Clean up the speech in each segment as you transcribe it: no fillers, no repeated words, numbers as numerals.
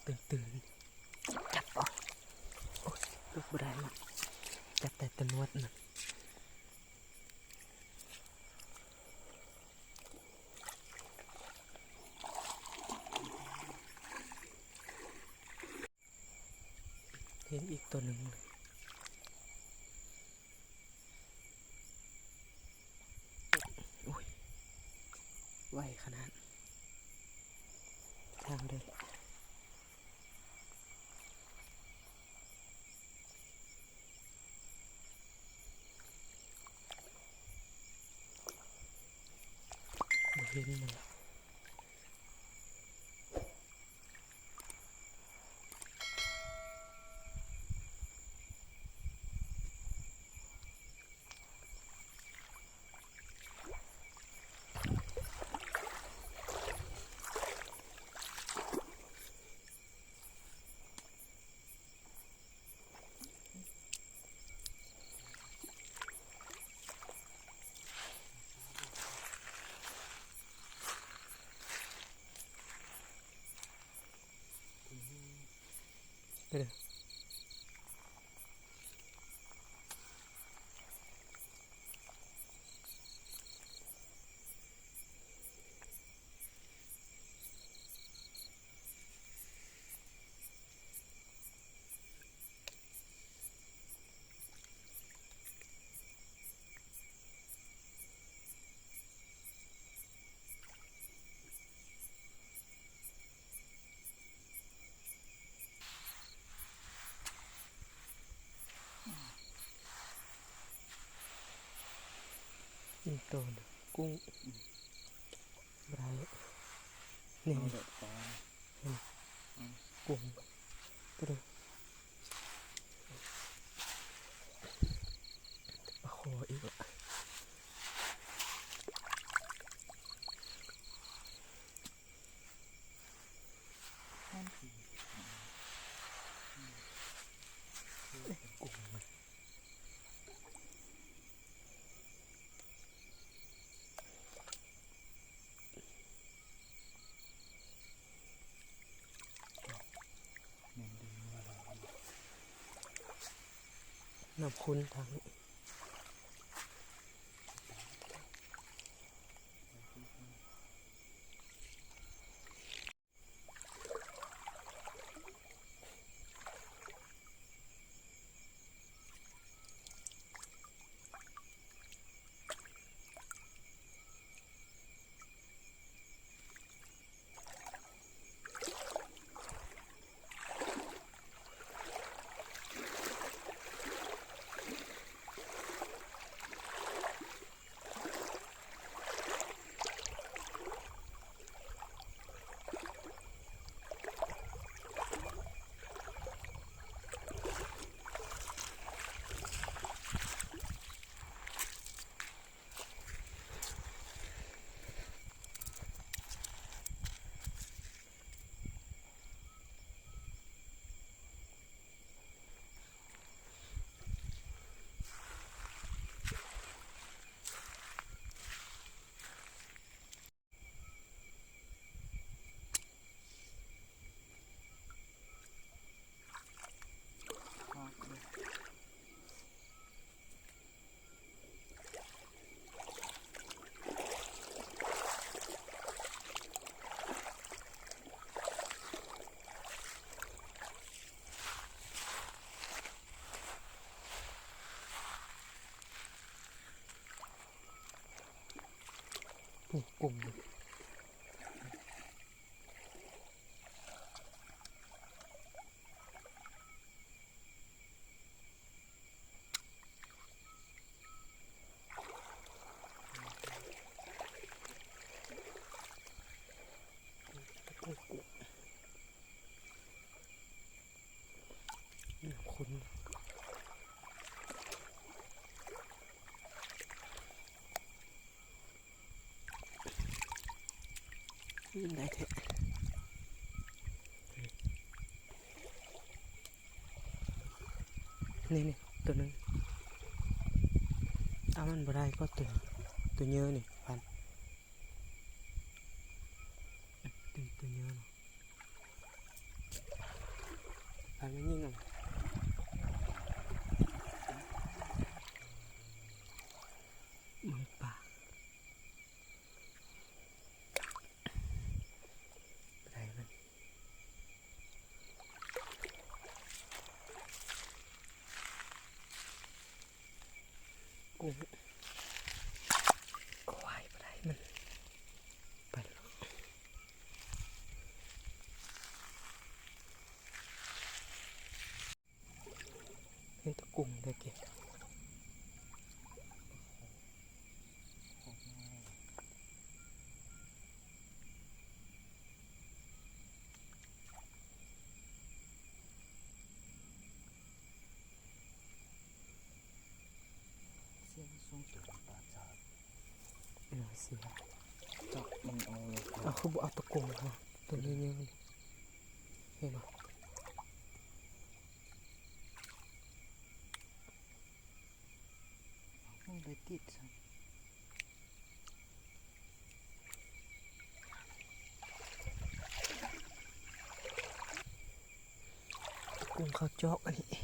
ตื่นจับออกโอ้ยลูกบุได้จับแต่ตะนวดนะเห็นอีกตัวหนึ่งโอ้ยไวขนาดทางเดินเห็นมันเด้ออีกตัวนึงกุ้งไรนี่กุ้งก็ดูปลาคออีกอ่ะกุ้งน้ำคุณทางนี้นี่กุ้งคุณได้เถอะนี่ตัวนึงเอามันบ่ได้ก็ตัวเยอะนี่พันตัวเยอะเนาะ ไปไม่ยิ่งอ่ะมังป่าไปมันกุ้งควายไปมันไปแล้วเห็นตะกุ้งได้เก็บเสียงสูงตัวปลาจาก เสีย จับมันเอาเลย เอาคือบ่เอาตะกุ้งมาตัวนี้เนี่ยเห็นไหม มันไปติดซะ กุ้งข้าวจอกอันนี้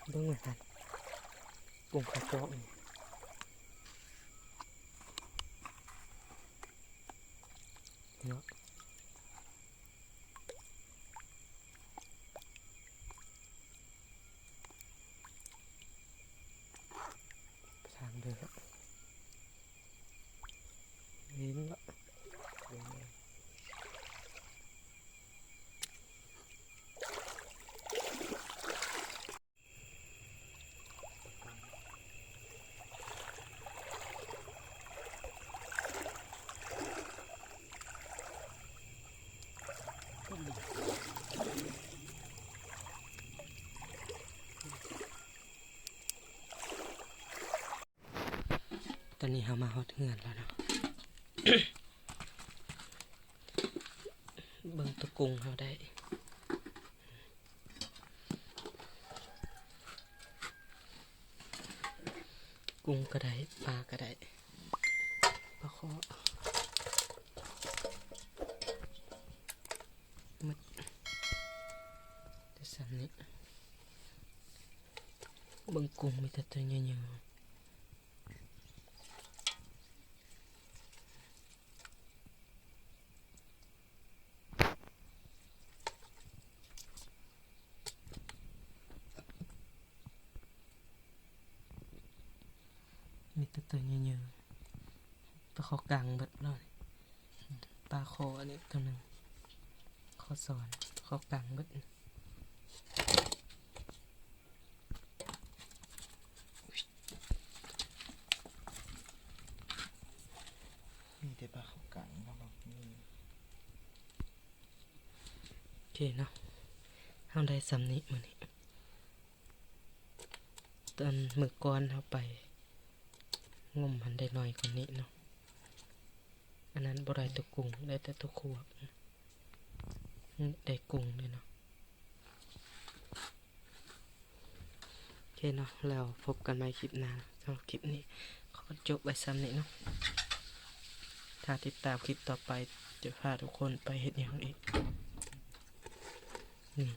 เบิ่งเหมือนกันกุ้งข้าวจอกนี่เนาะทางเดินเห็นละตอนนี้เรามาฮอดเฮือนแล้วเนาะ เบิ่งตะกุงเราได้กุ้งก็ได้ปลาก็ได้ปลาคอมัดแต่สันนี้เบิ่งกุ้งมีแต่ตัวเยอะๆมีแต่ตัวเยอะๆปลาคอกลางเบิดเลยปลาคออันนี้ตัวหนึ่งคอสอนคอกลางเบิด มีแต่ปลาเขากังเนาะนี่ โอเคเนาะเราได้สำนี้มื้อนี้ตอนมื้อก่อนเราไปงมหันได้น้อยกว่านี้เนาะอันนั้นบ่ได้แตะกุ้งได้แต่ตะขวบได้กุ้งเลยเนาะโอเคเนาะแล้วพบกันใหม่คลิปหน้าสำหรับคลิปนี้ขอจบไว้ซ้ำนี้เนาะถ้าติดตามคลิปต่อไปจะพาทุกคนไปเฮ็ดหยังอีกนี่